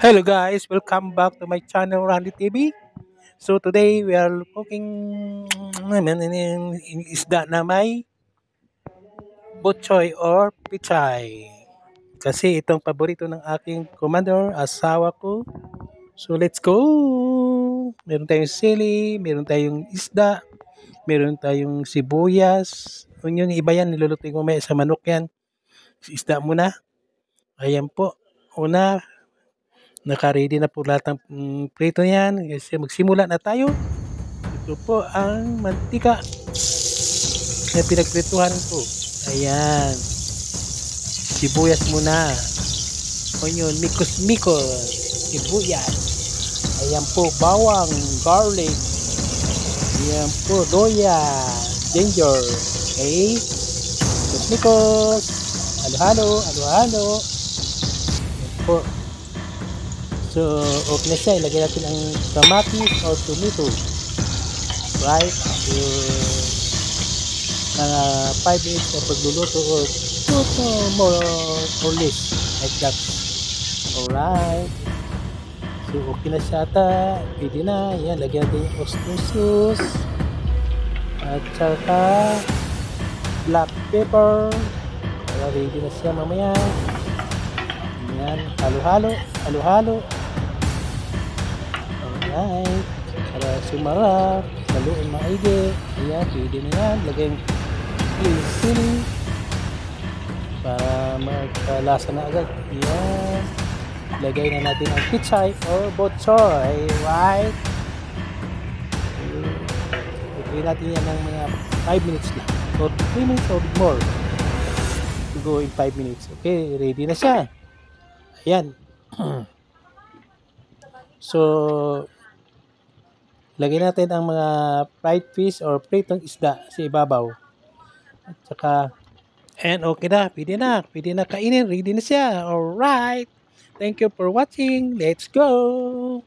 Hello guys, welcome back to my channel Randy TV. So today we are cooking isda na may butchoy or pichay. Kasi itong paborito ng aking commander, asawa ko. So let's go! Meron tayong sili, meron tayong isda, meron tayong sibuyas. Yun yung iba yan, nilulutuin ko may sa manok yan. Isda muna. Ayan po. Una, naka-ready na po lahat ng prito niyan. Kasi magsimula na tayo. Ito po ang mantika na pinagprituhan ko. Ayan. Sibuyas muna. Onion, mikos-mikos. Sibuyas. Ayan po, bawang, garlic. Ayan po, loya, ginger. Okay. Mikos-mikos. Halo-halo, halo-halo. Ayan po. So, okay na siya. Ilagay natin ang kamatis or tomato. Right? So, mga 5 minutes na pagluluto or 2 more or less. Like that. Alright. So, okay na siya ata. Pwede na. Yan. Lagyan natin yung oyster sauce. At saka black pepper. Para ready na siya mamaya. Yan. Halo-halo. Halo-halo. Alright. Para sumarap. Haluin maigi. Ayan. Pwede na yan. Lagay yung sili. Para magkalasa na agad. Ayan. Lagay na natin ang pichay or botchoy. Right. Lagay natin yan ng mga 5 minutes lang. Or 3 minutes or more. To go in 5 minutes. Okay. Ready na siya. Ayan. So, lagay natin ang mga fried fish or pritong isda sa ibabaw. At saka, and okay na, pwede na kainin, ready na siya. Alright, thank you for watching, let's go!